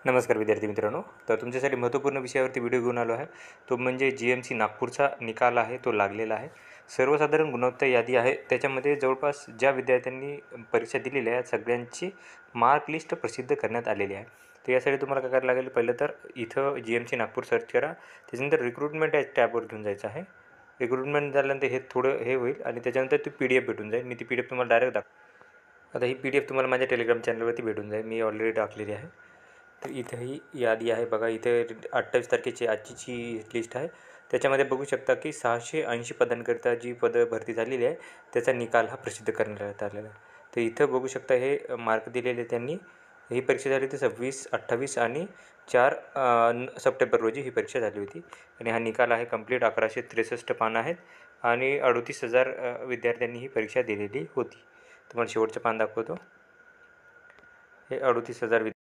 नमस्कार विद्यार्थी मित्रांनो, तर तुमच्यासाठी महत्त्वपूर्ण विषयावरती व्हिडिओ घेऊन आलो आहे. तो म्हणजे GMC नागपूरचा निकाल आहे, तो लागलेला आहे. सर्वसाधारण गुणवत्ता यादी आहे. त्याच्यामध्ये जवळपास ज्या विद्यार्थ्यांनी परीक्षा दिलेल्या आहे सगळ्यांची मार्क लिस्ट प्रसिद्ध करण्यात आलेली आहे. तर यासाठी तुम्हाला काय करायला लागेल, पहिलं तर इथं GMC नागपूर सर्च करा. त्याच्यानंतर रिक्रुटमेंट या टॅबवर घेऊन जायचं आहे. रिक्रुटमेंट झाल्यानंतर हे थोडं हे होईल आणि त्याच्यानंतर ती PDF भेटून जाईल. मी ती PDF तुम्हाला डायरेक्ट आता ही PDF तुम्हाला माझ्या टेलिग्राम चॅनलवरती भेटून जाईल. मी ऑलरेडी टाकलेली आहे. तर इथं ही यादी आहे बघा. इथे 28 तारखेची आजची लिस्ट आहे. त्याच्यामध्ये बघू शकता की 680 पदांकरिता जी पदं भरती झालेली आहे त्याचा निकाल हा प्रसिद्ध करण्यात आलेला आहे. तर इथं बघू शकता हे मार्क दिलेले त्यांनी. ही परीक्षा झाली होती 26, 28 आणि 4 सप्टेंबर रोजी ही परीक्षा झाली होती. आणि हा निकाल आहे कंप्लीट. 1163 पानं आहेत आणि 38,000 विद्यार्थ्यांनी ही परीक्षा दिलेली होती. तुम्हाला शेवटचं पान दाखवतो. हे 38,000